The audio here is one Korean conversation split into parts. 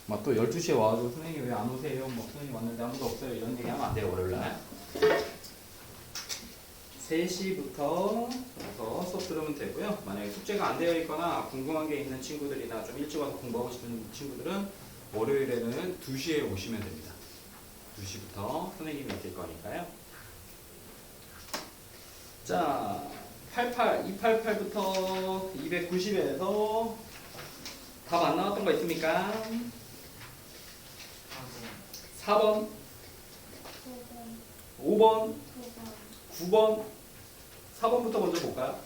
막 또 12시에 와가지고 선생님 왜 안 오세요? 뭐 선생님 왔는데 아무도 없어요. 이런 얘기 하면 안 돼요, 월요일날. 3시부터 수업 들으면 되고요. 만약에 숙제가 안 되어 있거나 궁금한 게 있는 친구들이나 좀 일찍 와서 공부하고 싶은 친구들은 월요일에는 2시에 오시면 됩니다. 2시부터 선생님이 있을 거니까요. 자, 288부터 290에서 답 안 나왔던 거 있습니까? 4번, 5번, 9번, 4번부터 먼저 볼까요?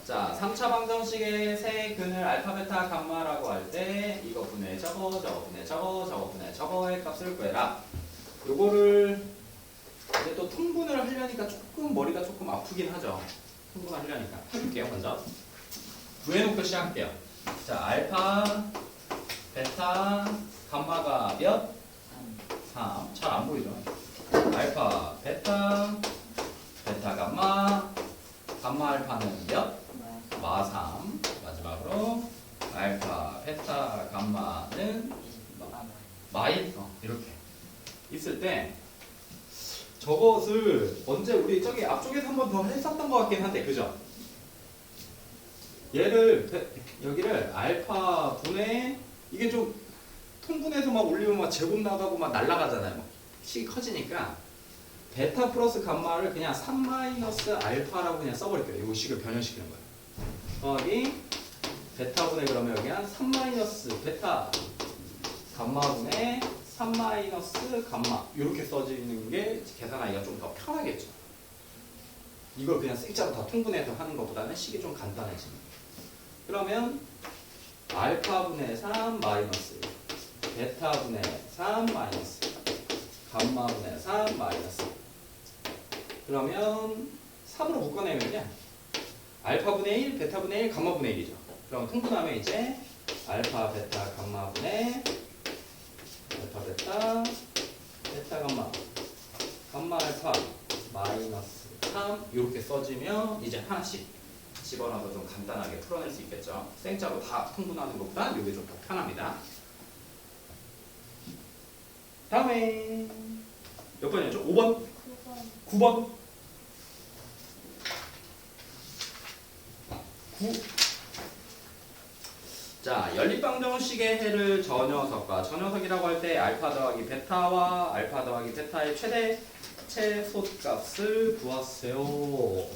자, 3차 방정식의 세 근을 알파, 베타, 감마라고 할 때 이거 분해 저거, 저거 분해 저거, 저거 분해 저거의 값을 구해라. 요거를 이제 또 통분을 하려니까 조금 머리가 조금 아프긴 하죠. 통분을 하려니까. 해볼게요, 먼저. 구해놓고 시작할게요. 자, 알파, 베타, 감마가 몇? 3. 잘 안 보이죠? 알파, 베타, 베타, 감마, 감마 알파는 몇? 마 3. 마지막으로 알파, 베타, 감마는 마 1. 이렇게 있을 때 저것을 언제 우리 저기 앞쪽에서 한 번 더 했었던 것 같긴 한데, 그죠? 얘를 여기를 알파 분의 이게 좀 통분해서 막 올리면 막 제곱 나가고 막 날아가잖아요. 식이 커지니까 베타 플러스 감마를 그냥 3 마이너스 알파라고 그냥 써버릴게요. 이 식을 변형시키는 거예요. 더하기 베타분의 그러면 여기 한 3 마이너스 베타 감마분의 3 마이너스 감마 이렇게 써지는 게 계산하기가 좀 더 편하겠죠. 이걸 그냥 생짜로 다 통분해서 하는 것보다는 식이 좀 간단해집니다. 그러면 알파분의 3 마이너스 베타분의 3 마이너스 감마분의 3 마이너스 그러면 3으로 묶어내면요 알파분의 1, 베타분의 1, 감마분의 1이죠. 그럼 통분하면 이제 알파, 베타, 감마분의 알파, 베타, 베타, 감마 감마 알파 마이너스 3 이렇게 써지면 이제 하나씩 집어넣어서 좀 간단하게 풀어낼 수 있겠죠. 생짜로 다 통분하는 것보다 이게 좀 더 편합니다. 다음에 몇 번이었죠? 5번? 9번? 9. 자, 연립방정식의 해를 저 녀석과 저 녀석이라고 할 때 알파 더하기 베타와 알파 더하기 베타의 최대 최소값을 구하세요.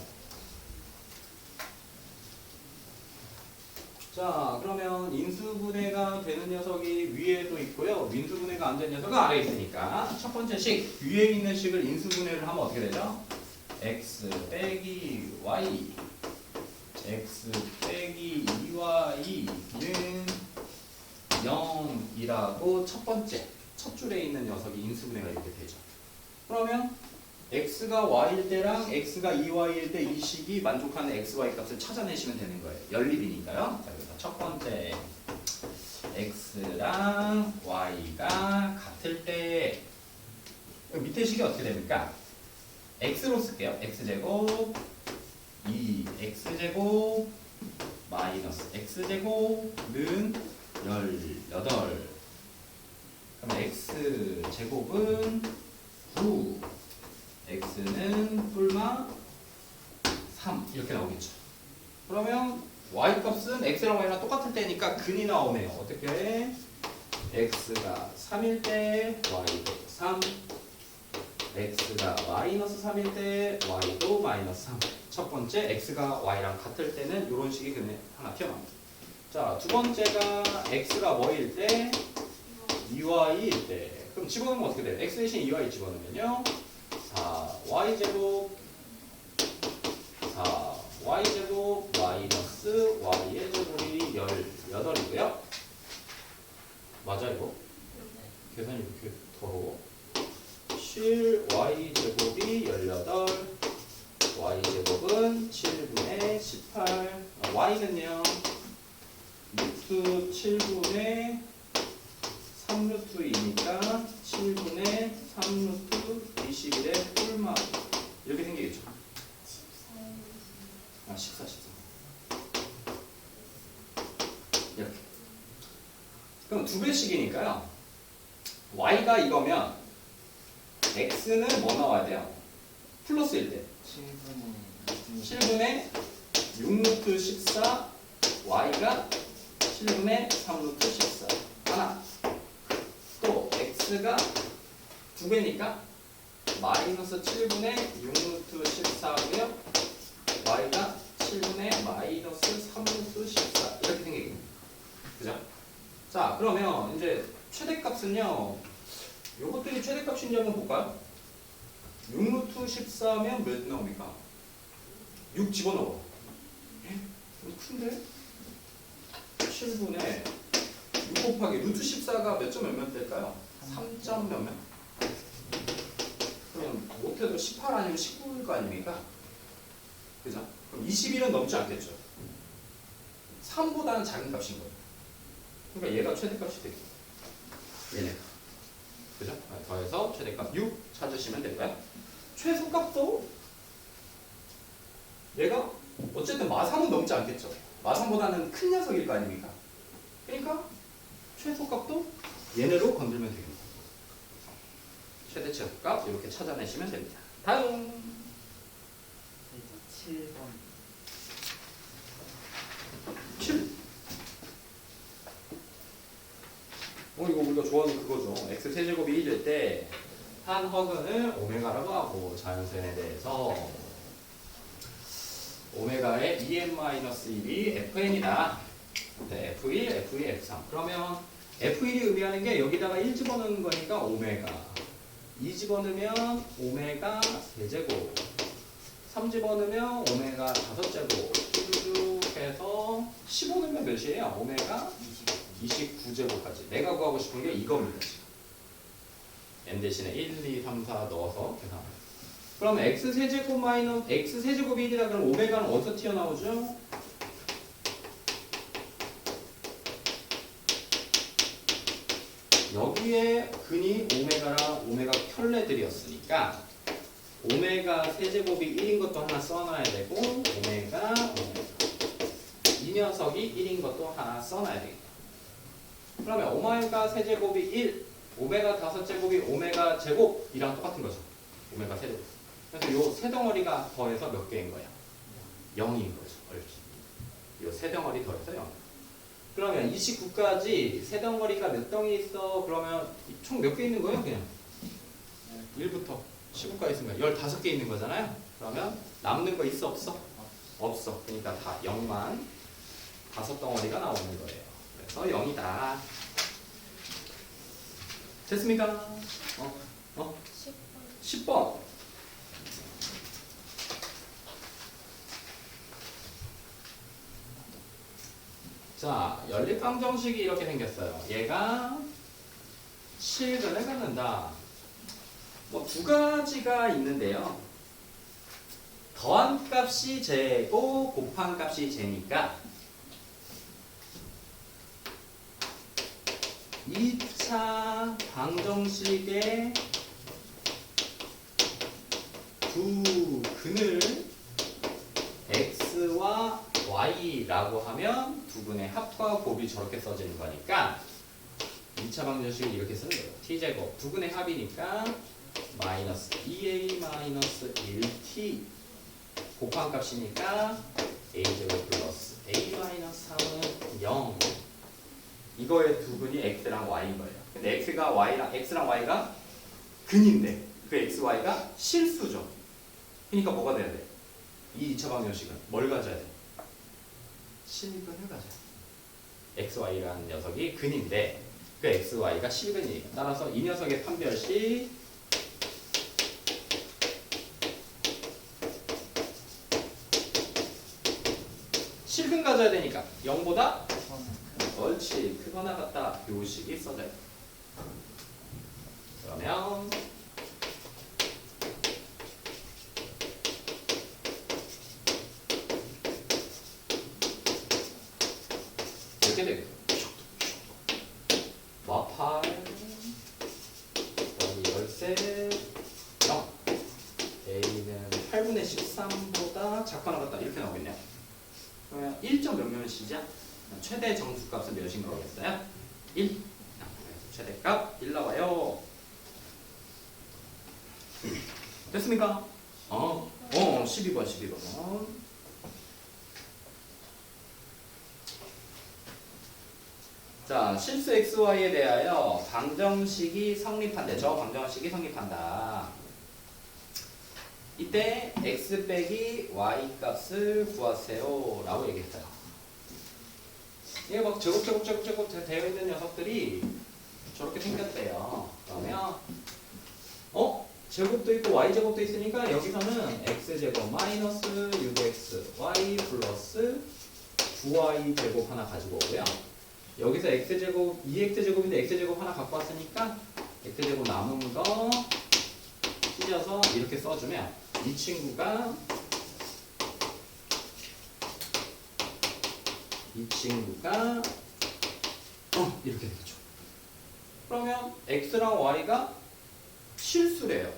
자, 그러면 인수분해가 되는 녀석이 위에도 있고요. 민수분해가 안 되는 녀석은 아래에 있으니까 첫 번째 식, 위에 있는 식을 인수분해를 하면 어떻게 되죠? x 빼기 y x 빼기 2y는 0이라고 첫 번째, 첫 줄에 있는 녀석이 인수분해가 이렇게 되죠. 그러면 x가 y일 때랑 x가 2y일 때 이 식이 만족하는 xy 값을 찾아내시면 되는 거예요. 연립이니까요. 자, 그래서 첫 번째 x랑 y가 같을 때 밑에 식이 어떻게 됩니까? x로 쓸게요. x제곱 2x제곱 마이너스 x제곱은 18. 그럼 x제곱은 9 x는 뿔마 3 이렇게 나오겠죠. 그러면 y 값은 x랑 y랑 똑같을 때니까 근이 나오네요. 어떻게 해? x가 3일 때 y도 3 x가 마이너스 3일 때 y도 마이너스 3. 첫 번째 x가 y랑 같을 때는 이런 식의 근이 하나 튀어나옵니다. 자, 두 번째가 x가 뭐일 때 2y일 때 그럼 집어넣으면 어떻게 돼요? x 대신 2y 집어넣으면요 4y제곱 4y제곱 마이너스 y의 제곱이 18이고요. 맞아 이거? 계산이 이렇게 더러워. 7y제곱이 18 y제곱은 7분의 18 y는요 루트 7분의 3루트이니까 7분의 3루트 21의 뿔마 이렇게 생기겠죠. 14 이렇게 그럼 2배씩이니까요. y가 이거면 x는 뭐 나와야 돼요? 플러스일 때 7분의 6루트 14 y가 7분의 3루트 14 하나. 또 x가 2배니까 마이너스 7분의 6루트 14고요. y가 7분의 마이너스 3루트 14 이렇게 생기겠네요. 그죠? 자, 그러면 이제 최대값은요. 요것들이 최대값인지 한번 볼까요? 6루트 14면 몇 나옵니까? 6 집어넣어. 예? 너무 큰데? 7분의 6 곱하기 루트 14가 몇 점 몇몇 될까요? 3점 몇몇? 그럼 못해도 18 아니면 19일 거 아닙니까? 그죠? 그럼 21은 넘지 않겠죠? 3보다는 작은 값인 거예요. 그러니까 얘가 최대값이 되겠죠. 얘네가. 그죠? 더해서 최대값 6 찾으시면 될까요? 최소값도 얘가 어쨌든 마3은 넘지 않겠죠. 마3보다는 큰 녀석일 거 아닙니까? 그러니까 최소값도 얘네로 건들면 되겠다. 최대 최소값 이렇게 찾아내시면 됩니다. 다음 7번 7. 이거 우리가 좋아하는 그거죠. x 세제곱이 1일 때 한 허근을 오메가라고 하고 자연수에 대해서 오메가의 2n-1이 fn이다. 네, f1, f2, f3. 그러면 f1이 의미하는 게 여기다가 1 집어넣는 거니까 오메가. 2 집어넣으면 오메가 세제곱. 3 집어넣으면 오메가 5제곱. 쭉 해서 15 넣으면 몇이에요? 오메가 29제곱까지. 내가 구하고 싶은 게 이겁니다. 지금. n 대신에 1, 2, 3, 4 넣어서 계산합니다. 그럼 x 세제곱 마이너스 x 세제곱이 1이라 그러면 오메가는 어디서 튀어나오죠? 여기에 근이 오메가랑 오메가 켤레들이었으니까 오메가 세제곱이 1인 것도 하나 써놔야 되고 오메가 이 녀석이 1인 것도 하나 써놔야 되겠다. 그러면 오메가 세제곱이 1, 오메가 5제곱이 오메가 제곱이랑 똑같은 거죠. 오메가 세제곱. 그래서 요 세 덩어리가 더해서 몇 개인 거야? 0인 거죠. 요 세 덩어리 더해서 0. 그러면 29까지 세 덩어리가 몇 덩이 있어? 그러면 총 몇 개 있는 거예요? 그냥 1부터 15까지 있으면 15개 있는 거잖아요. 그러면 남는 거 있어? 없어? 없어. 그러니까 다 0만 5덩어리가 나오는 거예요. 그래서 0이다. 됐습니까? 10번. 자, 연립방정식이 이렇게 생겼어요. 얘가 실근을 갖는다. 뭐 두 가지가 있는데요. 더한 값이 제고 곱한 값이 제니까 2차 방정식의 두 근을 x와 y라고 하면 두 근의 합과 곱이 저렇게 써지는 거니까 2차 방정식을 이렇게 쓰는 거예요. t제곱 두 근의 합이니까 마이너스 2a 마이너스 1t 곱한 값이니까 a제곱 플러스 a 마이너스 3은 0. 이거의 두 근이 x랑 y인 거예요. 근데 x랑 y가 근인데 그 x, y가 실수죠. 그러니까 뭐가 돼야 돼? 이 2차 방정식은 뭘 가져야 돼? 실근을 가져야 돼. x, y라는 녀석이 근인데 그 x, y가 실근이에요. 따라서 이 녀석의 판별식 실근 가져야 되니까 0보다 옳지 크거나 같다 요 식이 써져요. 그러면 이렇게 되겠죠. 마8 여기 열쇠 0 A는 8분의 13보다 작거나 같다 이렇게 나오겠네요. 그러면 1점 몇 몇이죠? 최대 정수값은 몇인 거겠어요? 1. 최대값 1 나와요. 됐습니까? 12번, 12번. 자, 실수 xy에 대하여 방정식이 성립한대. 저 방정식이 성립한다. 이때 x 빼기 y 값을 구하세요 라고 얘기했어요. 이게 막 제곱 되어 있는 녀석들이 저렇게 생겼대요. 그러면 제곱도 있고 y제곱도 있으니까 여기서는 x제곱 마이너스 6x y 플러스 9y제곱 하나 가지고 오고요. 여기서 x제곱 2x제곱인데 x제곱 하나 갖고 왔으니까 x제곱 남은 거 찢어서 이렇게 써주면 이 친구가 이렇게 되겠죠. 그러면 x랑 y가 실수래요.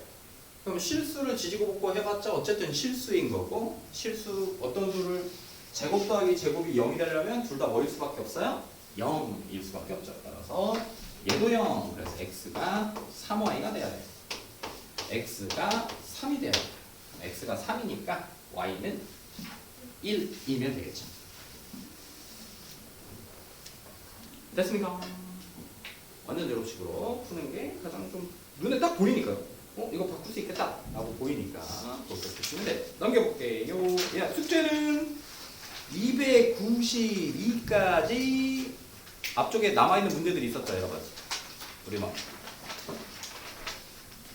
그럼 실수를 지지고 볶고 해봤자 어쨌든 실수인 거고, 실수 어떤 수를 제곱 더하기 제곱이 0이 되려면 둘 다 뭐일 수밖에 없어요? 0일 수밖에 없죠. 따라서 얘도 0. 그래서 x가 3y가 돼야 돼요. x가 3이 돼야 돼요. x가 3이니까 y는 1이면 되겠죠. 됐습니까? 완전 제곱식으로 푸는 게 가장 좀 눈에 딱 보이니까요. 이거 바꿀 수 있겠다 라고 보이니까 그렇게 푸시면 돼. 넘겨볼게요. 야, 숙제는 292까지 앞쪽에 남아있는 문제들이 있었죠, 여러분. 우리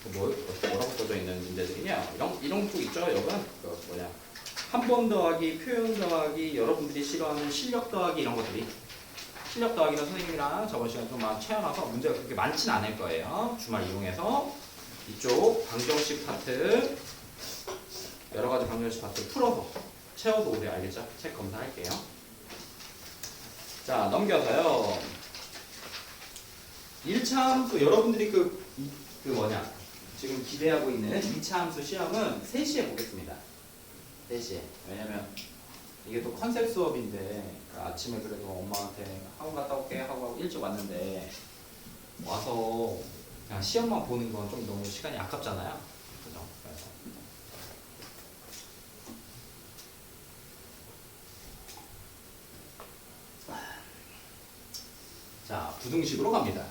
뭐라고 써져 있는 문제들이냐? 이런 쪽 있죠, 여러분? 한 번 더하기, 표현 더하기, 여러분들이 싫어하는 실력 더하기 이런 것들이. 실력 더하기는 선생님이랑 저번 시간 좀 채워놔서 문제가 그렇게 많진 않을 거예요. 주말 이용해서 이쪽 방정식 파트, 여러 가지 방정식 파트 풀어서 채워서 오세요. 알겠죠? 책 검사할게요. 자, 넘겨서요. 1차 함수, 여러분들이 지금 기대하고 있는 2차 함수 시험은 3시에 보겠습니다. 3시에. 왜냐면 이게 또 컨셉 수업인데 아침에 그래도 엄마한테 학원 갔다 올게 하고 일찍 왔는데 와서 그냥 시험만 보는 건 좀 너무 시간이 아깝잖아요. 그죠? 자, 부등식으로 갑니다.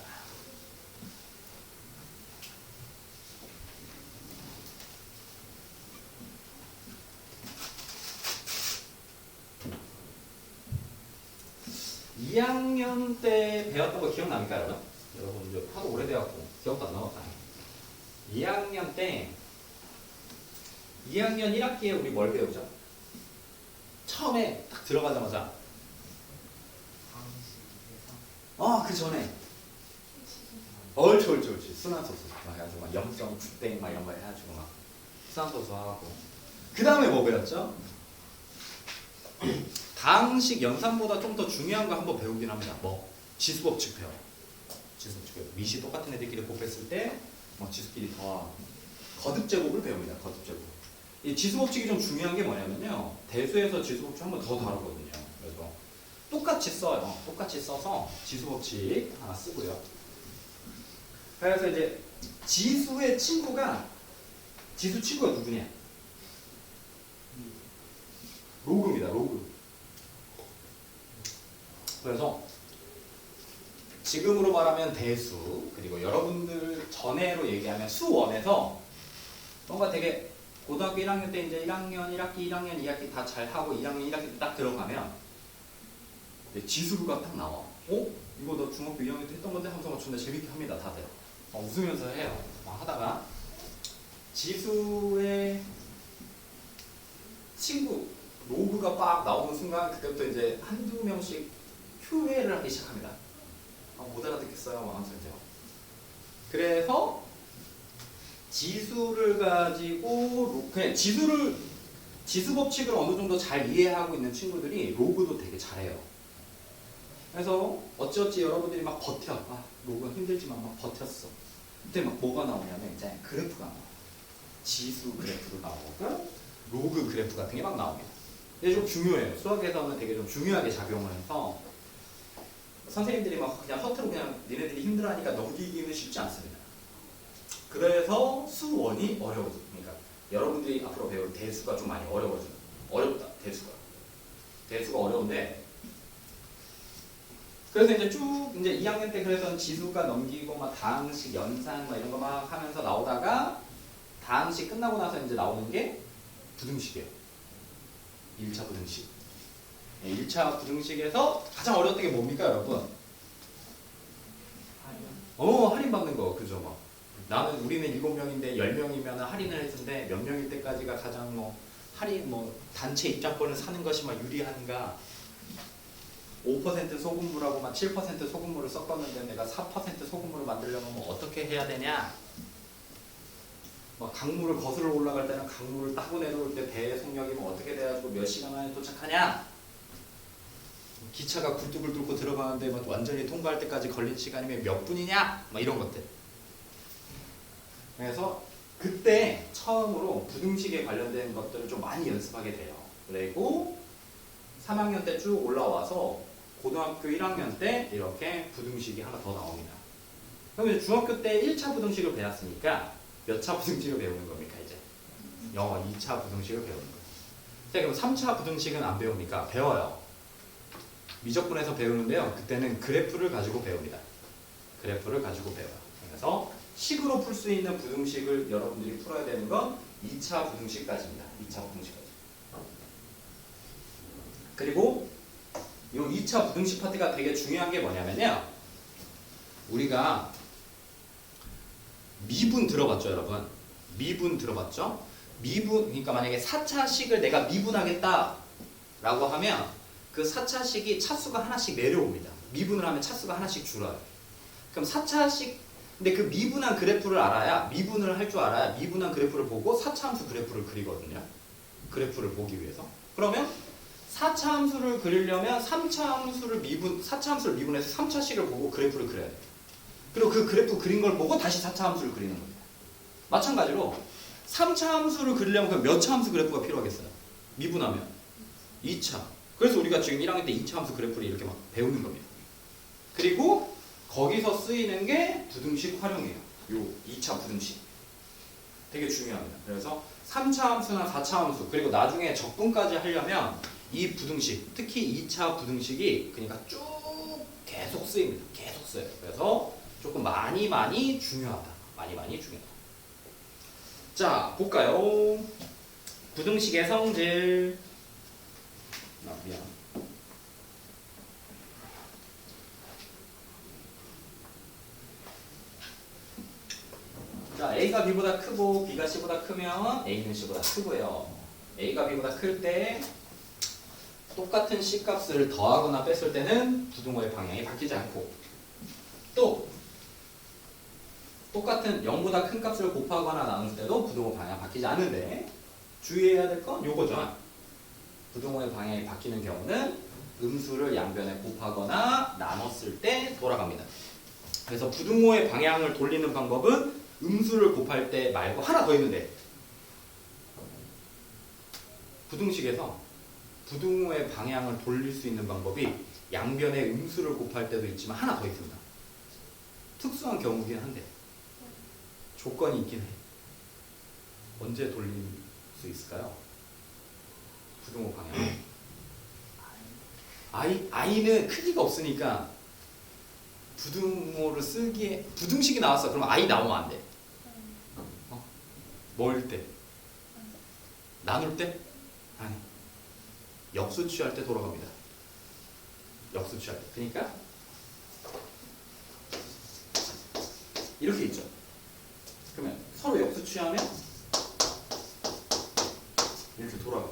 (2학년) 2학년 때 배웠던 거 기억납니까, 여러분? 여러분 이제 하도 오래돼갖고 기억도 안 나왔다. 2학년 때 2학년 1학기에 우리 뭘 배우죠? 처음에 딱 들어가자마자 그 전에 옳지 순환소수 해가지고 막 0.9대 막 이런 거 해가지고 막 순환소수 하고 그 다음에 뭐 배웠죠? 다항식 연산보다 좀 더 중요한 거 한번 배우긴 합니다. 지수법칙 배워요. 지수법칙 미시 똑같은 애들끼리 곱했을 때 지수끼리 더하고 거듭제곱을 배웁니다. 거듭제곱. 이 지수법칙이 좀 중요한 게 뭐냐면요. 대수에서 지수법칙 한번 더 다루거든요. 그래서 똑같이 써요. 똑같이 써서 지수법칙 하나 쓰고요. 그래서 이제 지수 친구가 누구냐? 로그입니다. 로그. 그래서 지금으로 말하면 대수, 그리고 여러분들 전에로 얘기하면 수원에서 뭔가 되게 고등학교 1학년 때 이제 1학년 1학기, 1학년 2학기 다 잘하고 2학년 1학기 때 딱 들어가면 지수가 딱 나와. 이거 너 중학교 2학년 때 했던 건데 하면서 존나 재밌게 합니다. 다들. 웃으면서 해요. 하다가 지수의 친구 로그가 빡 나오는 순간 그때부터 이제 한두 명씩 휴회를 하기 시작합니다. 못 알아듣겠어요. 하면서 이제. 그래서 지수를 가지고 그냥 지수 법칙을 어느 정도 잘 이해하고 있는 친구들이 로그도 되게 잘해요. 그래서 어찌어찌 여러분들이 막 버텨. 로그가 힘들지만 막 버텼어. 그때 막 뭐가 나오냐면 이제 그래프가 나와. 지수 그래프도 나오고 로그 그래프 같은 게 막 나옵니다. 이게 좀 중요해요. 수학에서는 되게 좀 중요하게 작용을 해서 선생님들이 막 그냥 허투루 그냥 니네들이 힘들어하니까 넘기기는 쉽지 않습니다. 그래서 수원이 어려워져. 그러니까 여러분들이 앞으로 배울 대수가 좀 많이 어려워져요. 어렵다. 대수가 어려운데 그래서 이제 쭉 이제 2학년 때 그래서 지수가 넘기고 막 다항식, 연산 막 이런 거 막 하면서 나오다가 다항식 끝나고 나서 이제 나오는 게 부등식이에요. 1차 부등식. 1차 부등식에서 가장 어려웠던 게 뭡니까, 여러분? 할인 받는 거. 그죠? 막. 나는 우리는 7명인데 10명이면 할인을 했는데 몇 명일 때까지가 가장 뭐 할인 뭐 단체 입장권을 사는 것이 막 유리한가? 5% 소금물하고 막 7% 소금물을 섞었는데 내가 4% 소금물을 만들려면 뭐 어떻게 해야 되냐? 막 강물을 거슬러 올라갈 때는 강물을 따고 내려올 때 배의 속력이 뭐 어떻게 돼가지고 몇 시간 만에 도착하냐? 기차가 굴뚝을 뚫고 들어가는데 막 완전히 통과할 때까지 걸린 시간이면 몇 분이냐? 막 이런 것들. 그래서 그때 처음으로 부등식에 관련된 것들을 좀 많이 연습하게 돼요. 그리고 3학년 때 쭉 올라와서 고등학교 1학년 때 이렇게 부등식이 하나 더 나옵니다. 그럼 이제 중학교 때 1차 부등식을 배웠으니까 몇 차 부등식을 배우는 겁니까 이제? 2차 부등식을 배우는 거예요. 자, 그럼 3차 부등식은 안 배웁니까? 배워요. 미적분에서 배우는데요. 그때는 그래프를 가지고 배웁니다. 그래프를 가지고 배워요. 그래서 식으로 풀 수 있는 부등식을 여러분들이 풀어야 되는 건 2차 부등식까지입니다. 2차 부등식까지. 그리고 이 2차 부등식 파트가 되게 중요한 게 뭐냐면요. 우리가 미분 들어봤죠, 여러분? 미분 들어봤죠? 미분, 그러니까 만약에 4차식을 내가 미분하겠다 라고 하면 그 4차식이 차수가 하나씩 내려옵니다. 미분을 하면 차수가 하나씩 줄어요. 그럼 4차식 근데 그 미분한 그래프를 알아야 미분을 할 줄 알아야 미분한 그래프를 보고 4차 함수 그래프를 그리거든요. 그래프를 보기 위해서. 그러면 4차 함수를 그리려면 4차 함수를 미분해서 3차식을 보고 그래프를 그려야 돼요. 그리고 그 그래프 그린 걸 보고 다시 4차 함수를 그리는 겁니다. 마찬가지로 3차 함수를 그리려면 그럼 몇 차 함수 그래프가 필요하겠어요? 미분하면 2차. 그래서 우리가 지금 1학년 때 2차 함수 그래프를 이렇게 막 배우는 겁니다. 그리고 거기서 쓰이는 게 부등식 활용이에요. 요 2차 부등식. 되게 중요합니다. 그래서 3차 함수나 4차 함수 그리고 나중에 적분까지 하려면 이 부등식, 특히 2차 부등식이 그러니까 쭉 계속 쓰입니다. 계속 써요. 그래서 조금 많이 중요하다. 많이 중요하다. 자, 볼까요? 부등식의 성질. 미안. 자, A가 B보다 크고 B가 C보다 크면 A는 C보다 크고요. A가 B보다 클 때 똑같은 C 값을 더하거나 뺐을 때는 부등호의 방향이 바뀌지 않고 또 똑같은 0보다 큰 값을 곱하거나 나눌 때도 부등호 방향이 바뀌지 않는데 주의해야 될 건 요거죠. 부등호의 방향이 바뀌는 경우는 음수를 양변에 곱하거나 나눴을 때 돌아갑니다. 그래서 부등호의 방향을 돌리는 방법은 음수를 곱할 때 말고 하나 더 있는데 부등식에서 부등호의 방향을 돌릴 수 있는 방법이 양변에 음수를 곱할 때도 있지만 하나 더 있습니다. 특수한 경우긴 한데 조건이 있긴 해. 언제 돌릴 수 있을까요? 부등호 방향. i는 크기가 없으니까 부등호를 쓰기에 부등식이 나왔어. 그럼 i 나오면 안 돼. 모을 때? 나눌 때? 아니. 역수 취할 때 돌아갑니다. 역수 취할 때. 그러니까 이렇게 있죠. 그러면 서로 역수 취하면 이렇게 돌아가.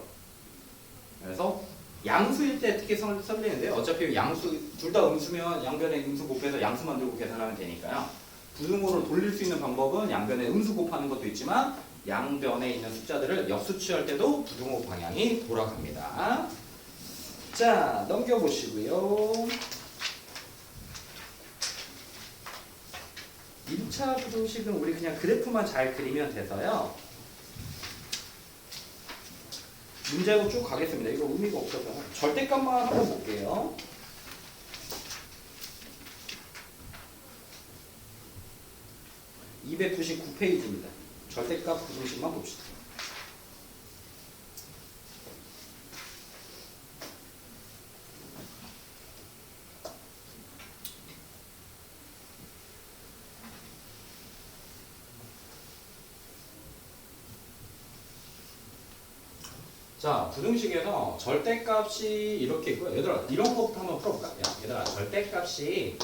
그래서 양수일 때 특히 설리는데 어차피 양수 둘 다 음수면 양변에 음수 곱해서 양수 만들고 계산하면 되니까요. 부등호를 돌릴 수 있는 방법은 양변에 음수 곱하는 것도 있지만 양변에 있는 숫자들을 역수 취할 때도 부등호 방향이 돌아갑니다. 자, 넘겨보시고요. 1차 부등식은 우리 그냥 그래프만 잘 그리면 돼서요. 문제로 쭉 가겠습니다. 이거 의미가 없어서 절대값만 한번 볼게요. 299페이지입니다. 절대값 부등식만 봅시다. 자, 부등식에서 절대값이 이렇게 있고요. 얘들아, 이런 것부터 한번 풀어볼까? 야, 얘들아, 절대값이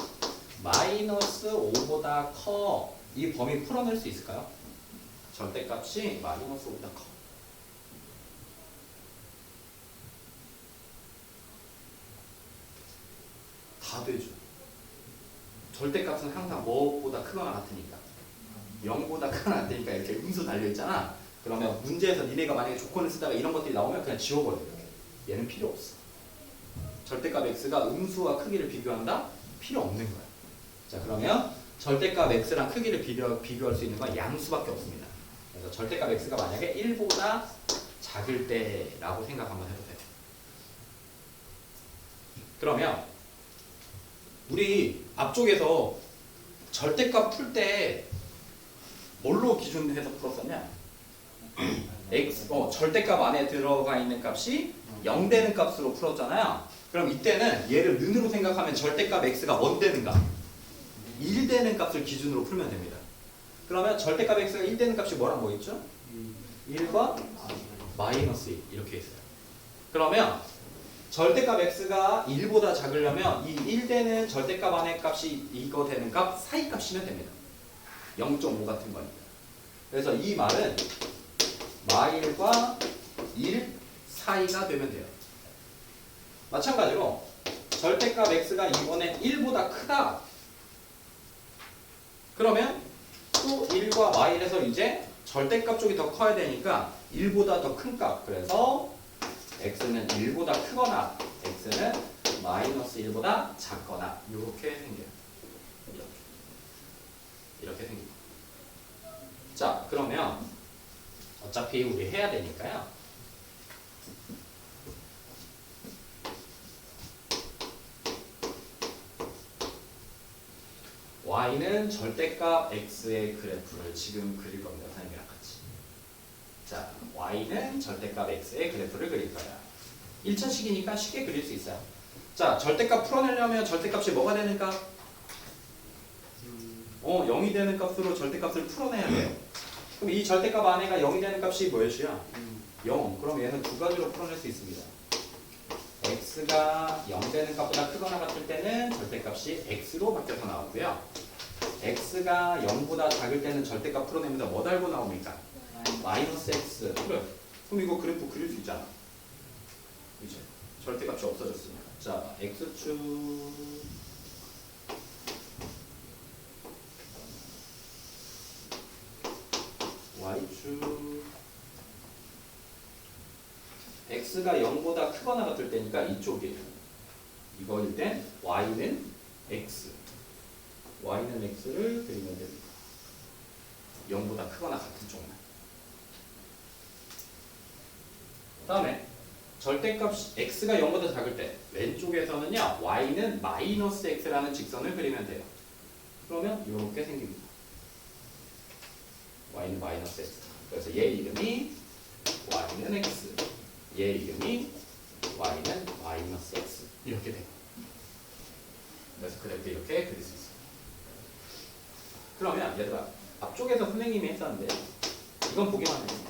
마이너스 5보다 커. 이 범위 풀어낼 수 있을까요? 절대값이 마이너스 5보다 커. 다 되죠. 절대값은 항상 뭐보다 크거나 같으니까. 0보다 크거나 같으니까 이렇게 음수 달려있잖아. 그러면 문제에서 니네가 만약에 조건을 쓰다가 이런 것들이 나오면 그냥 지워버려요. 얘는 필요 없어. 절대값 x가 음수와 크기를 비교한다? 필요 없는 거야. 자, 그러면 절대값 x랑 크기를 비교할 수 있는 건 양수밖에 없습니다. 그래서 절대값 x가 만약에 1보다 작을 때라고 생각 한번 해도 돼요. 그러면 우리 앞쪽에서 절대값 풀 때 뭘로 기준해서 풀었었냐? 절대값 안에 들어가 있는 값이 0 되는 값으로 풀었잖아요. 그럼 이때는 얘를 는으로 생각하면 절대값 x가 뭔 되는 값? 1 되는 값을 기준으로 풀면 됩니다. 그러면 절대값 x가 1 되는 값이 뭐랑 뭐 있죠? 1과 마이너스 1 이렇게 있어요. 그러면 절대값 x가 1보다 작으려면 이 1 되는 절대값 안의 값이 이거 되는 값 사이 값이면 됩니다. 0.5 같은 거니까. 그래서 이 말은 마1과 1 사이가 되면 돼요. 마찬가지로 절대값 x가 이번엔 1보다 크다. 그러면 또 1과 마일에서 이제 절대값 쪽이 더 커야 되니까 1보다 더 큰 값. 그래서 x는 1보다 크거나 x는 마이너스 1보다 작거나 이렇게 생겨요. 이렇게 생깁니다. 자, 그러면 어차피 우리 해야 되니까요. y는 절대값 x의 그래프를 지금 그릴 겁니다. 선생님이랑 같이. 자, y는 절대값 x의 그래프를 그릴 거야. 1차식이니까 쉽게 그릴 수 있어요. 자, 절대값 풀어내려면 절대값이 뭐가 되는 값? 0이 되는 값으로 절대값을 풀어내야 돼요. 그럼 이 절대값 안에가 0이 되는 값이 뭐였어요? 0. 그럼 얘는 두 가지로 풀어낼 수 있습니다. x가 0 되는 값보다 크거나 같을 때는 절대값이 x로 바뀌어서 나오고요. x가 0보다 작을 때는 절대값 풀어내면서 뭐 달고 나옵니까? 마이너스 x. 그래. 그럼 이거 그래프 그릴 수 있잖아. 이제 절대값이 없어졌으니까. 자, x축 y축 x가 0보다 크거나 같을 때니까 이쪽이에요. 이거일 땐 y는 x y는 x를 그리면 됩니다. 0보다 크거나 같은 쪽만. 그 다음에 절대값 x가 0보다 작을 때 왼쪽에서는요 y는 마이너스 x라는 직선을 그리면 돼요. 그러면 이렇게 생깁니다. y는 마이너스 x. 그래서 얘 이름이 y는 x, 얘 이름이 y는 마이너스 x 이렇게 돼요. 그래서 그래프 이렇게 그릴 수 있어요. 그러면 얘들아 앞쪽에서 선생님이 했었는데 이건 보기만 해요.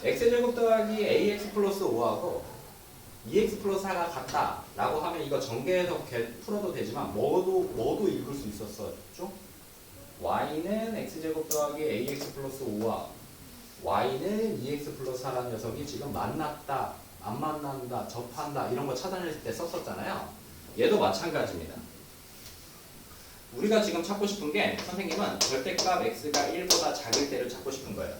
x제곱 더하기 ax 플러스 5하고 2x 플러스 4가 같다 라고 하면 이거 전개해서 풀어도 되지만 뭐도 읽을 수 있었었죠? y는 x제곱 더하기 ax 플러스 5와 y는 2x 플러스 4라는 녀석이 지금 만났다, 안 만난다, 접한다 이런 거 찾아낼 때 썼었잖아요. 얘도 마찬가지입니다. 우리가 지금 찾고 싶은 게 선생님은 절대값 x가 1보다 작을 때를 찾고 싶은 거예요.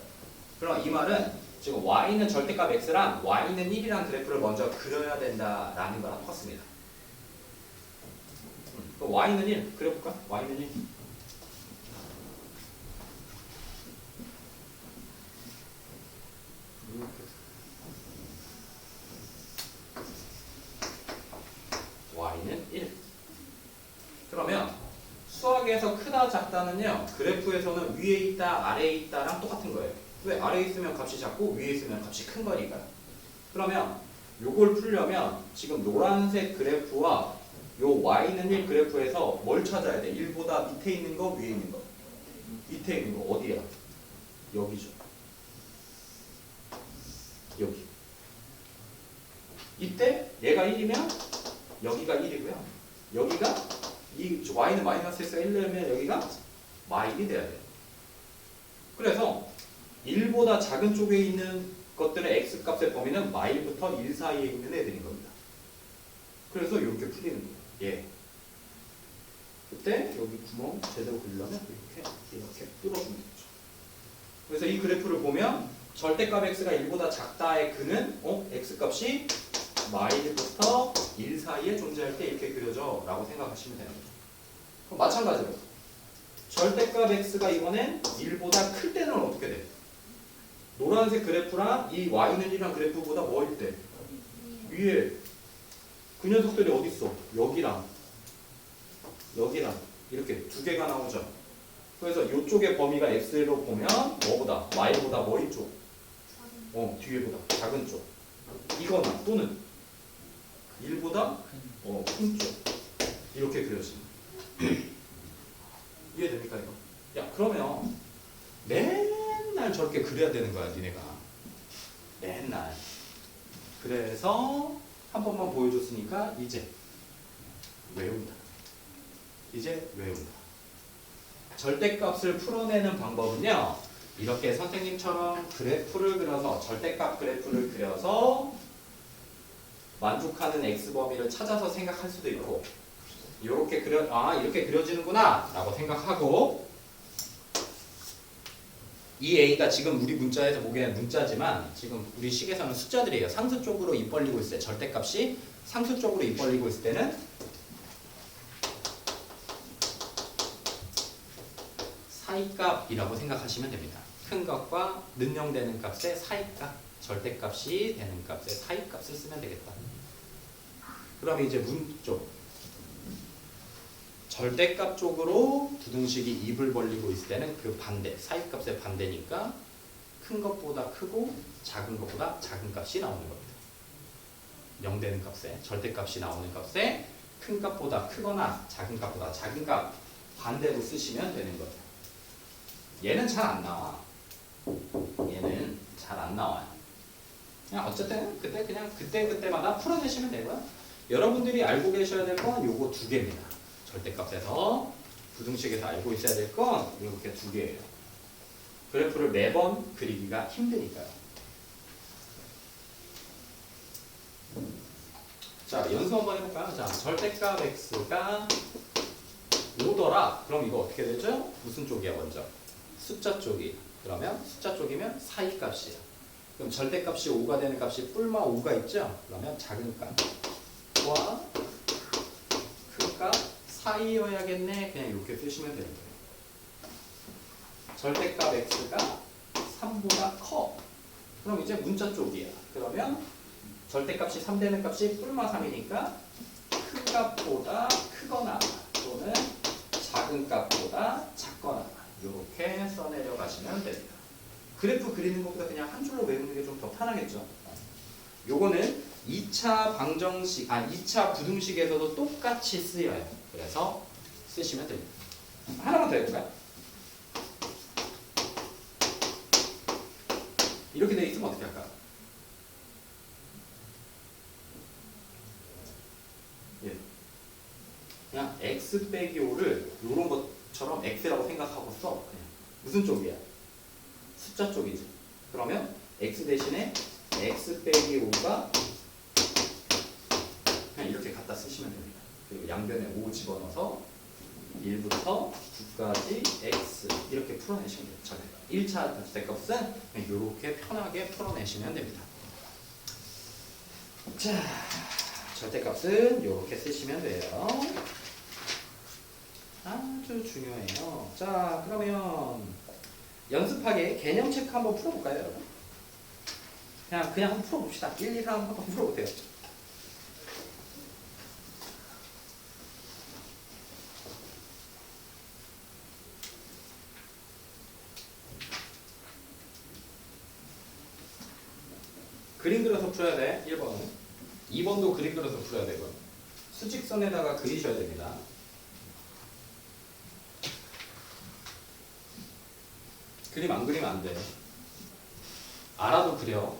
그럼 이 말은 지금 y는 절대값 x랑 y는 1이라는 그래프를 먼저 그려야 된다라는 거랑 똑같습니다. y는 1 그려볼까? y는 1. y는 1. 그러면 수학에서 크다 작다는요 그래프에서는 위에 있다 아래에 있다랑 똑같은 거예요. 왜? 아래에 있으면 값이 작고 위에 있으면 값이 큰 거니까요. 그러면 요걸 풀려면 지금 노란색 그래프와 요 y는 1 그래프에서 뭘 찾아야 돼? 1보다 밑에 있는 거 위에 있는 거. 밑에 있는 거 어디야? 여기죠. 여기. 이때 얘가 1이면 여기가 1이고요. 여기가 이 y는 마이너스 x가 1이면 여기가 마이너스 돼야 돼요. 그래서 1보다 작은 쪽에 있는 것들의 x값의 범위는 마일부터 1 사이에 있는 애들인 겁니다. 그래서 이렇게 풀리는 거예요. 예. 그때 여기 구멍 제대로 그리려면 이렇게 뚫어주면 되죠. 그래서 이 그래프를 보면 절대값 x가 1보다 작다의 그는 x값이 마일부터 1 사이에 존재할 때 이렇게 그려져 라고 생각하시면 되는 거죠. 그럼 마찬가지로 절대값 x가 이번엔 1보다 클 때는 어떻게 돼? 노란색 그래프랑 이 y는 1이란 그래프보다 뭐일 때? 위에 그 녀석들이 어디 있어? 여기랑 이렇게 두 개가 나오죠. 그래서 이쪽의 범위가 x로 보면 뭐보다? y보다 뭐 이쪽? 뒤에보다 작은 쪽. 이거나 또는 1보다 큰 쪽. 이렇게 그려지는. 이해됩니까 이거? 야 그러면 맨날 저렇게 그려야 되는 거야 니네가. 맨날. 그래서 한 번만 보여줬으니까 이제 외운다. 절대값을 풀어내는 방법은요. 이렇게 선생님처럼 그래프를 그려서 절대값 그래프를 그려서 만족하는 x범위를 찾아서 생각할 수도 있고 이렇게 이렇게 그려지는구나 라고 생각하고 이 a가 지금 우리 문자에서 보기에는 문자지만 지금 우리 식에서는 숫자들이에요. 상수 쪽으로 입 벌리고 있을 때 절대값이 상수 쪽으로 입 벌리고 있을 때는 사이값이라고 생각하시면 됩니다. 큰 것과 능령되는 값의 사이값, 절대값이 되는 값의 사이값을 쓰면 되겠다. 그럼 이제 문 쪽 절대값 쪽으로 부등식이 입을 벌리고 있을 때는 그 반대, 사이값의 반대니까 큰 것보다 크고 작은 것보다 작은 값이 나오는 겁니다. 0 되는 값에 절대값이 나오는 값에 큰 값보다 크거나 작은 값보다 작은 값 반대로 쓰시면 되는 거예요. 얘는 잘 안 나와. 얘는 잘 안 나와요. 그냥 어쨌든 그때마다 풀어내시면 되고요. 여러분들이 알고 계셔야 될 건 요거 두 개입니다. 절대값에서 부등식에서 알고 있어야 될 건 이렇게 두 개예요. 그래프를 매번 그리기가 힘드니까요. 자, 연습 한번 해볼까요? 자, 절대값 x가 5더라. 그럼 이거 어떻게 되죠? 무슨 쪽이야 먼저? 숫자 쪽이. 그러면 숫자 쪽이면 사이값이에요. 그럼 절대값이 5가 되는 값이 뿔마 5가 있죠? 그러면 작은 값과 큰 값 사이여야겠네. 그냥 이렇게 쓰시면 되는 거예요. 절대값 x가 3보다 커. 그럼 이제 문자 쪽이야. 그러면 절대값이 3 되는 값이 뿔마 3이니까 큰 값보다 크거나 또는 작은 값보다 작거나 이렇게 써내려 가시면 됩니다. 그래프 그리는 것보다 그냥 한 줄로 외우는 게 좀 더 편하겠죠. 요거는 2차 방정식, 2차 부등식에서도 똑같이 쓰여요. 그래서 쓰시면 됩니다. 하나만 더 해볼까요? 이렇게 돼 있으면 어떻게 할까요? 예. 그냥 x 빼기 5를 이런 것처럼 x라고 생각하고 써. 그냥. 무슨 쪽이야? 숫자 쪽이지. 그러면 x 대신에 x 빼기 5가 그냥 이렇게 갖다 쓰시면 됩니다. 그리고 양변에 5 집어넣어서 1부터 9까지 x 이렇게 풀어내시면 돼요. 1차 절대값은 이렇게 편하게 풀어내시면 됩니다. 자, 절대값은 이렇게 쓰시면 돼요. 아주 중요해요. 자, 그러면 연습하게 개념 체크 한번 풀어볼까요, 여러분? 그냥 한번 풀어봅시다. 1, 2, 3 한번 풀어보세요. 그림 그려서 풀어야 돼. 1번은. 2번도 그림 그려서 풀어야 되고요. 수직선에다가 그리셔야 됩니다. 그림 안 그리면 안 돼요. 알아도 그려.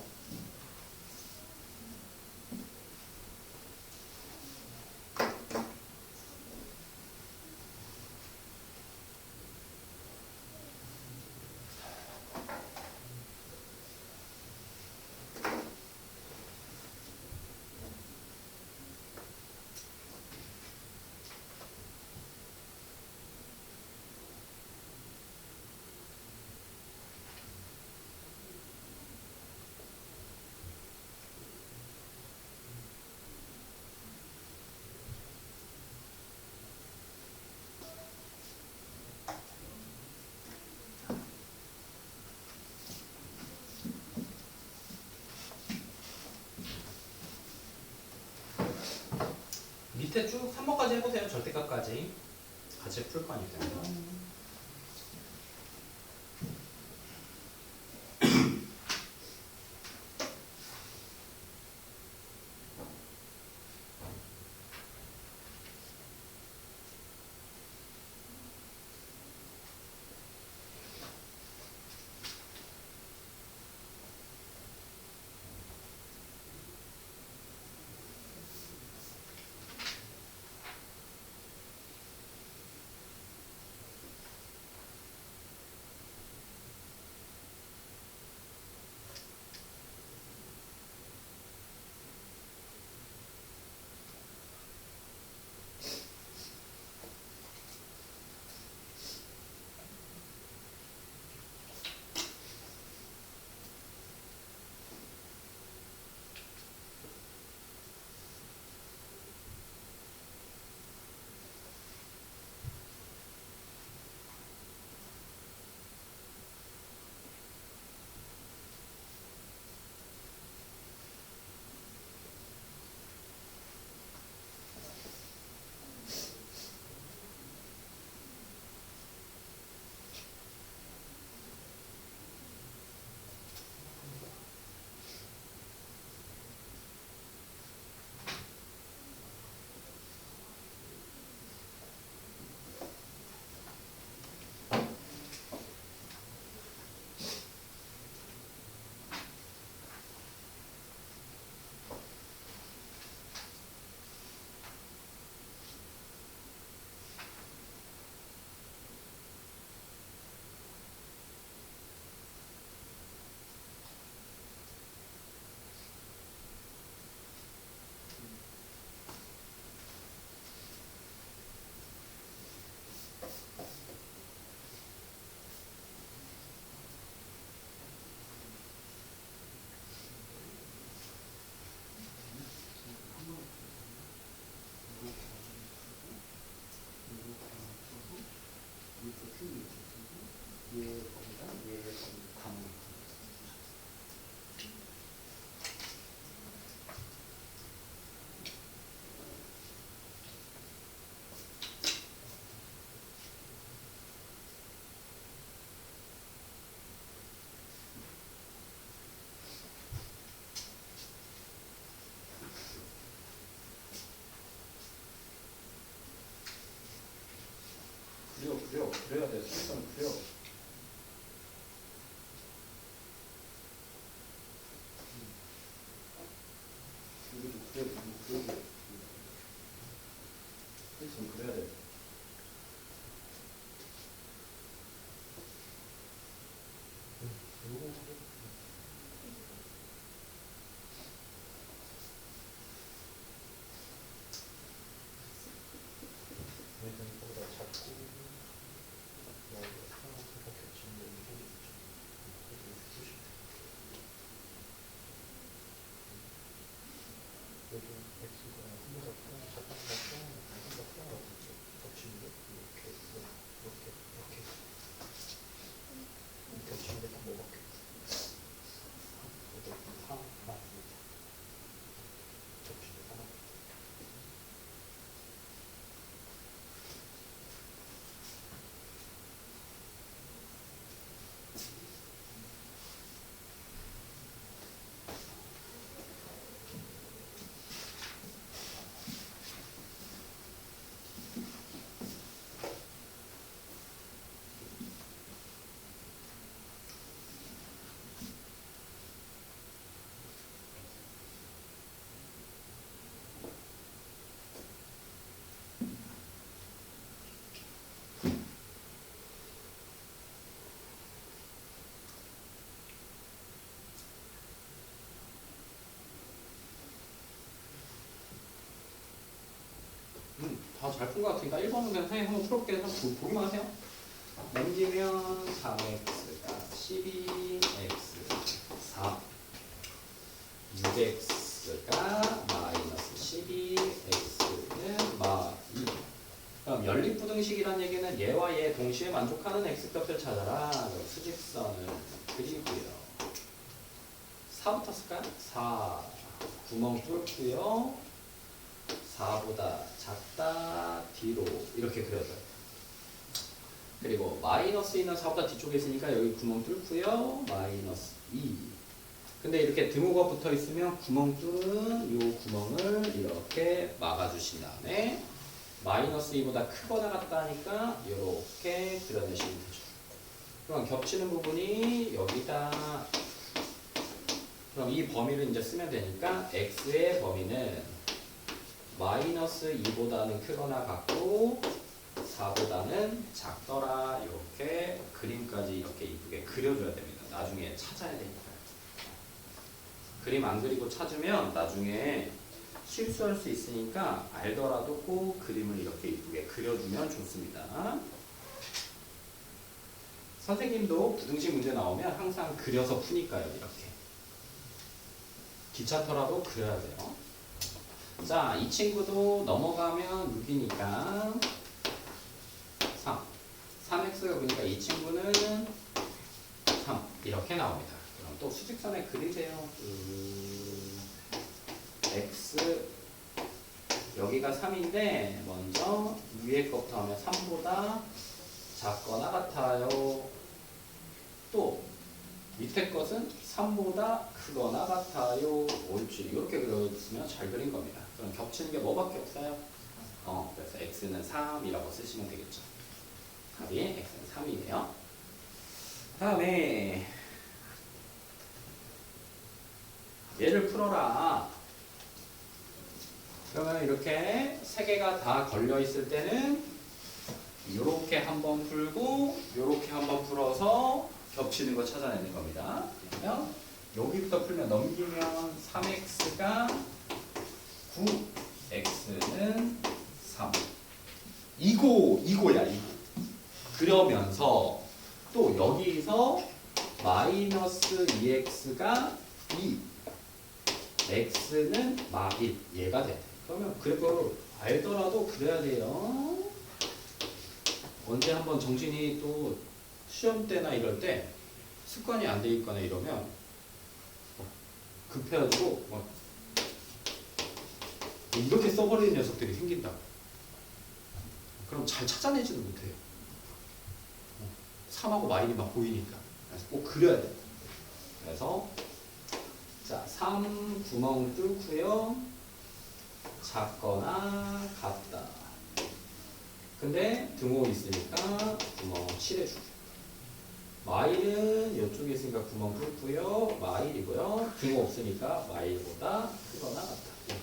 밑에 쭉 3번까지 해보세요. 절대값까지. 같이 풀 거니까요. 그래야 돼. 수익성 그려. 여기도 그려야 돼. 수익성 그려야 돼. 잘 푼 것 같으니까 1번은 그냥 선생님 한번 풀어볼게요. 한번 보기만 하세요. 넘기면 3x가 12x 4 6x가 마이너스 12x는 마2. 그럼 연립부등식이란 얘기는 얘와 얘 동시에 만족하는 x값을 찾아라. 그럼 수직선을 그리고요. 4부터 쓸까요? 4 구멍 뚫고요. 4보다 작다 뒤로 이렇게 그려줘요. 그리고 마이너스 2는 4보다 뒤쪽에 있으니까 여기 구멍 뚫고요. 마이너스 2. 근데 이렇게 등호가 붙어 있으면 구멍 뚫은 이 구멍을 이렇게 막아주신 다음에 마이너스 2보다 크거나 같다니까 이렇게 그려내시면 되죠. 그럼 겹치는 부분이 여기다. 그럼 이 범위를 이제 쓰면 되니까 x의 범위는 마이너스 2보다는 크거나 같고 4보다는 작더라. 이렇게 그림까지 이렇게 이쁘게 그려줘야 됩니다. 나중에 찾아야 되니까요. 그림 안 그리고 찾으면 나중에 실수할 수 있으니까 알더라도 꼭 그림을 이렇게 이쁘게 그려주면 좋습니다. 선생님도 부등식 문제 나오면 항상 그려서 푸니까요. 이렇게 귀찮더라도 그려야 돼요. 자, 이 친구도 넘어가면 6이니까 3x가 보니까 이 친구는 3 이렇게 나옵니다. 그럼 또 수직선에 그리세요. x 여기가 3인데 먼저 위에 것부터 하면 3보다 작거나 같아요. 또 밑에 것은 3보다 크거나 같아요. 옳지. 이렇게 그려주면 잘 그린 겁니다. 그럼 겹치는 게 뭐밖에 없어요? 그래서 x는 3이라고 쓰시면 되겠죠. 답이 x는 3이에요. 다음에 얘를 풀어라. 그러면 이렇게 세 개가 다 걸려 있을 때는 이렇게 한번 풀고 이렇게 한번 풀어서 겹치는 거 찾아내는 겁니다. 그러면 여기부터 풀면 넘기면 3x가 9, x는 3. 이거야. 그러면서 또 여기서 마이너스 2x가 2, x는 마1 얘가 돼. 그러면 그래프 알더라도 그래야 돼요. 언제 한번 정신이 또 시험 때나 이럴 때 습관이 안 돼 있거나 이러면 급해가지고 막 이렇게 써버리는 녀석들이 생긴다. 그럼 잘 찾아내지도 못해요. 3하고 마일이 막 보이니까. 그래서 꼭 그려야 돼. 그래서 자, 3 구멍 뚫고요. 작거나 같다. 근데 등호 있으니까 구멍 칠해주고. 마일은 이쪽에 있으니까 구멍 뚫고요. 마일이고요. 등호 없으니까 마일보다 크거나 같다. 이렇게.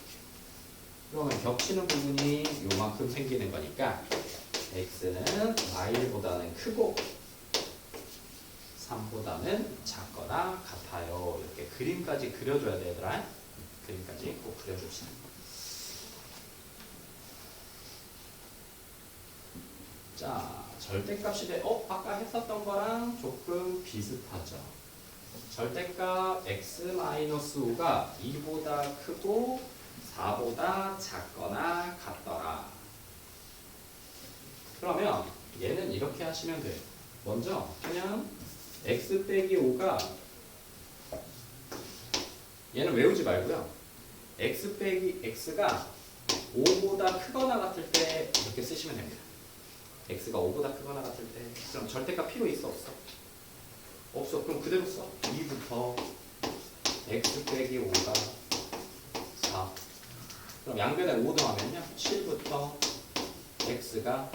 그러면 겹치는 부분이 요만큼 생기는 거니까 x는 마일보다는 크고 3보다는 작거나 같아요. 이렇게 그림까지 그려줘야 돼, 얘들아. 그림까지 꼭 그려줍시다. 자, 절대값이 아까 했었던 거랑 조금 비슷하죠. 절대값 x-5가 2보다 크고 4보다 작거나 같더라. 그러면 얘는 이렇게 하시면 돼요. 먼저 그냥 x 빼기 5가 얘는 외우지 말고요. x 빼기 x가 5보다 크거나 같을 때 이렇게 쓰시면 됩니다. x가 5보다 크거나 같을 때. 그럼 절대값 필요 있어 없어? 없어. 그럼 그대로 써. 2부터 x 빼기 5가 4. 그럼 양변에 5 더하면요 7부터 x가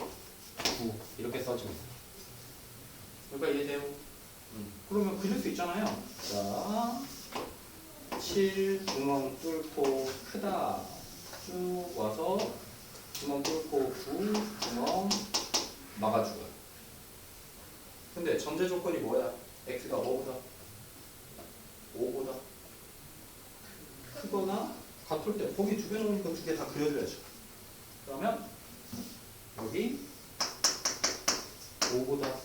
9 이렇게 써줍니다. 여기가 이해돼요? 그러면 그릴 수 있잖아요. 자, 7 구멍 뚫고 크다 쭉 와서 구멍 뚫고 9 구멍 막아주고요. 근데 전제 조건이 뭐야? x가 5보다 크거나 같을 때 범위 두 개 놓으니까 두 개 다 그려줘야죠. 그러면 여기 5보다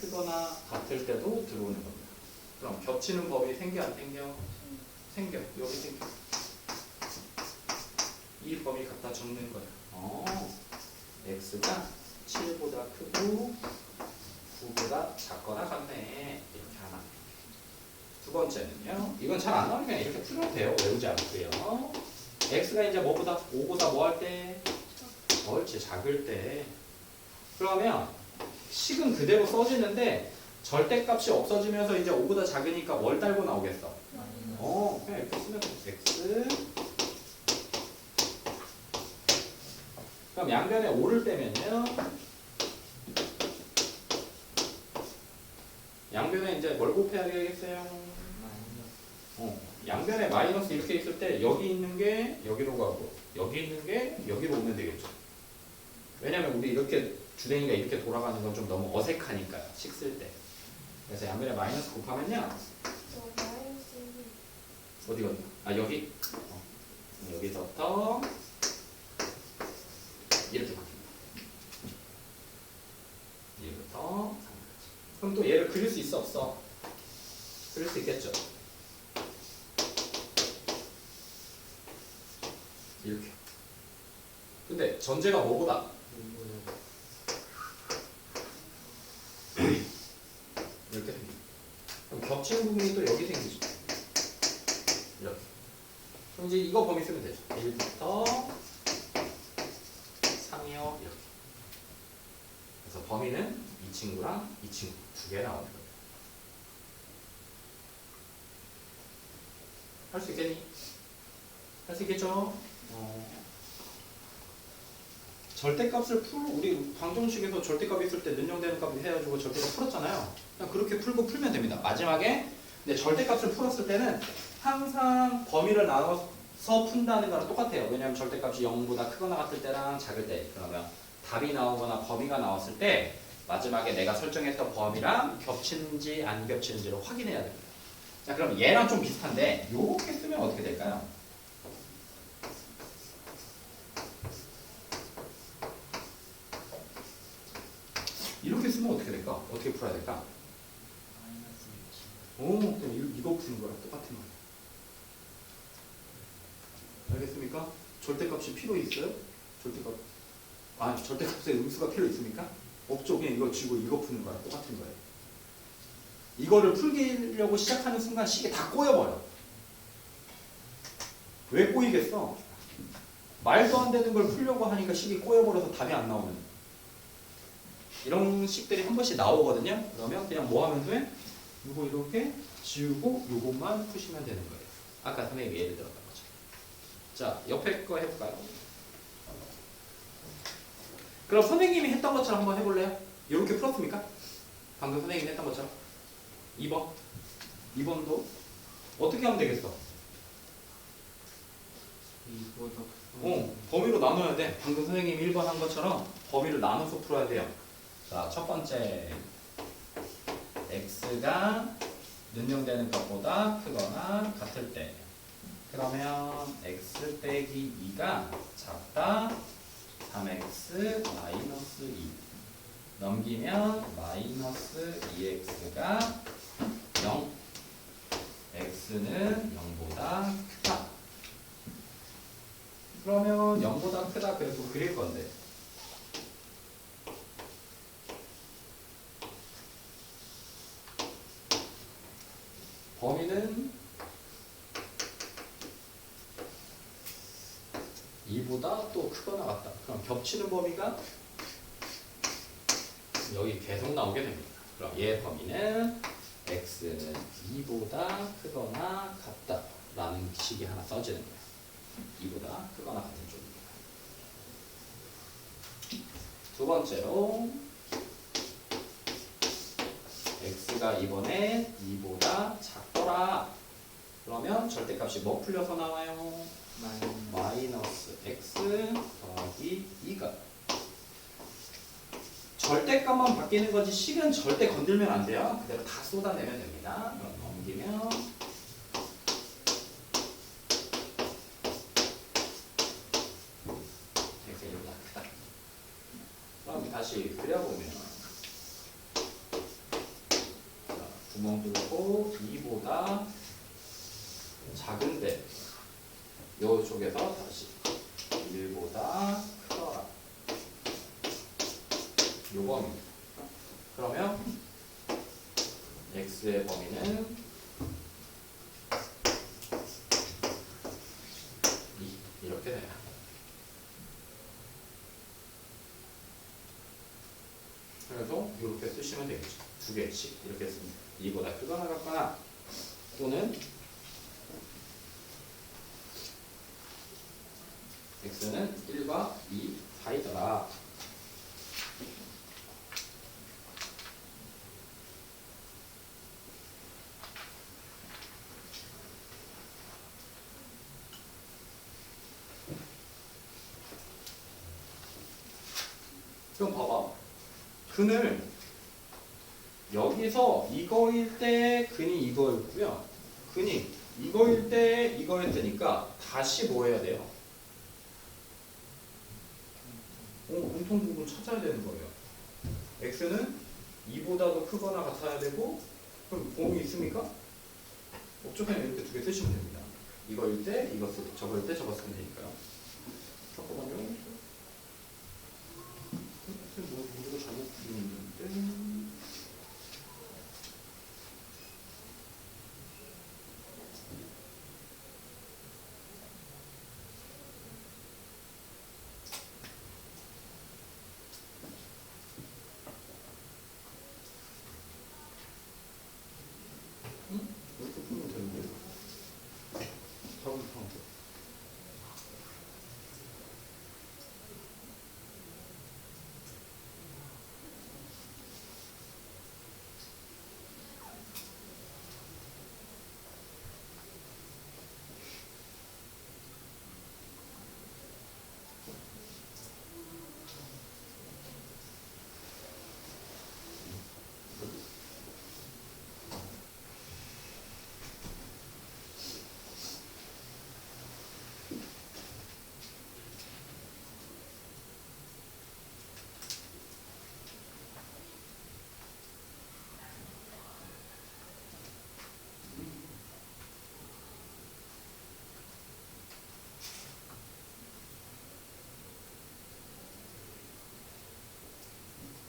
크거나 같을 때도 들어오는 겁니다. 그럼 겹치는 법이 생겨 안 생겨? 생겨. 여기 생겨. 이 법이 갖다 적는 거야. x가 7보다 크고 9보다 작거나 같네. 이렇게 하나. 두 번째는요. 이건 잘 안 나오니까 이렇게 풀어도 돼요. 외우지 않고요. x가 이제 뭐보다 5보다 뭐 할 때? 옳지, 작을 때. 그러면 식은 그대로 써지는데 절대값이 없어지면서 이제 5보다 작으니까 뭘 달고 나오겠어? 그냥 이렇게 쓰면 돼. x. 그럼 양변에 5를 빼면요. 양변에 이제 뭘 곱해야 되겠어요? 양변에 마이너스 이렇게 있을 때 여기 있는 게 여기로 가고 여기 있는 게 여기로 오면 되겠죠. 왜냐면 우리 이렇게 주댕이가 이렇게 돌아가는 건 좀 너무 어색하니까요. 식 쓸 때. 그래서 양변에 마이너스 곱하면요. 어디가? 여기? 여기서부터 이렇게 바뀝니다. 얘부터 그럼 또 얘를 그릴 수 있어 없어? 그릴 수 있겠죠? 이렇게. 근데 전제가 뭐보다? 이렇게 생깁니다. 그럼 겹치는 부분이 또 여기 생기죠. 이렇게. 그럼 이제 이거 범위 쓰면 되죠. 1부터 3이요. 이렇게. 그래서 범위는 이 친구랑 이 친구 두 개 나오는 거예요. 할 수 있겠니? 할 수 있겠죠? 절대값을 우리 방정식에서 절대값 있을 때 능력되는 값을 해가지고 절대값 풀었잖아요. 그냥 그렇게 풀면 됩니다. 마지막에 근데 절대값을 풀었을 때는 항상 범위를 나눠서 푼다는 거랑 똑같아요. 왜냐하면 절대값이 0보다 크거나 같을 때랑 작을 때 그러면 답이 나오거나 범위가 나왔을 때 마지막에 내가 설정했던 범위랑 겹치는지 안 겹치는지를 확인해야 됩니다. 자, 그럼 얘랑 좀 비슷한데 이렇게 쓰면 어떻게 될까요? 이렇게 쓰면 어떻게 될까? 어떻게 풀어야 될까? 그럼 이거 푸는 거랑 똑같은 거예요. 알겠습니까? 절대값이 필요 있어요? 절대값의 음수가 필요 있습니까? 없죠. 그냥 이거 쥐고 이거 푸는 거랑 똑같은 거예요. 이거를 풀려고 시작하는 순간 식이 다 꼬여버려. 왜 꼬이겠어? 말도 안 되는 걸 풀려고 하니까 식이 꼬여버려서 답이 안 나오는 이런 식들이 한 번씩 나오거든요. 그러면 그냥 뭐 하면 돼? 이거 이렇게 지우고 이것만 푸시면 되는 거예요. 아까 선생님이 예를 들었던 거죠. 자, 옆에 거 해볼까요? 그럼 선생님이 했던 것처럼 한번 해볼래요? 이렇게 풀었습니까? 방금 선생님이 했던 것처럼 2번 2번도 어떻게 하면 되겠어? 범위로 나눠야 돼. 방금 선생님이 1번 한 것처럼 범위를 나눠서 풀어야 돼요. 자, 첫 번째 x가 능력되는 것보다 크거나 같을 때 그러면 x 빼기 2가 작다 3x 마이너스 2 넘기면 마이너스 2x가 0 x는 0보다 크다. 그러면 0보다 크다 그래서 그릴 건데 범위는 2보다 또 크거나 같다. 그럼 겹치는 범위가 여기 계속 나오게 됩니다. 그럼 얘 범위는 x는 2보다 크거나 같다 라는 식이 하나 써지는 거예요. 2보다 크거나 같은 쪽입니다. 두 번째로 x가 이번에 2보다 작더라. 그러면 절대값이 뭐 풀려서 나와요? 마이너스 x 더하기 2가 절대값만 바뀌는 거지 식은 절대 건들면 안 돼요. 그대로 다 쏟아내면 됩니다. 그럼 넘기면 x가 1보다 크다. 다시 그려보면 자, 구멍 뚫고 2보다 작은데 이쪽에서 다시 1보다 크더라. 요 범위입니다. 그러면 x의 범위는 2 이렇게 돼요. 그래서 이렇게 쓰시면 되겠죠. 두 개씩 이렇게 쓰면 2보다 크거나 같거나 또는 x는 1과 2 사이더라. 그럼 봐봐. 근을 여기서 이거일 때 근이 이거였고요. 근이 이거일 때 이거였으니까 다시 뭐 해야 돼요? 공통 부분 찾아야 되는 거예요. x는 2보다도 크거나 같아야 되고 그럼 공이 있습니까? 없죠. 그냥 이렇게 두 개 쓰시면 됩니다. 이거일 때 이거 쓰고 저거일 때 저거 쓰면 되니까요. 잠깐만요. 뭐 문제가 잘못 풀리는데 이렇게 풀면 되는데 답은 이상하죠.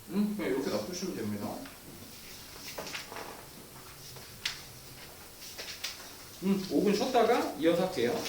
그냥 이렇게 놔두시면 됩니다. 5분 쉬었다가 이어서 할게요.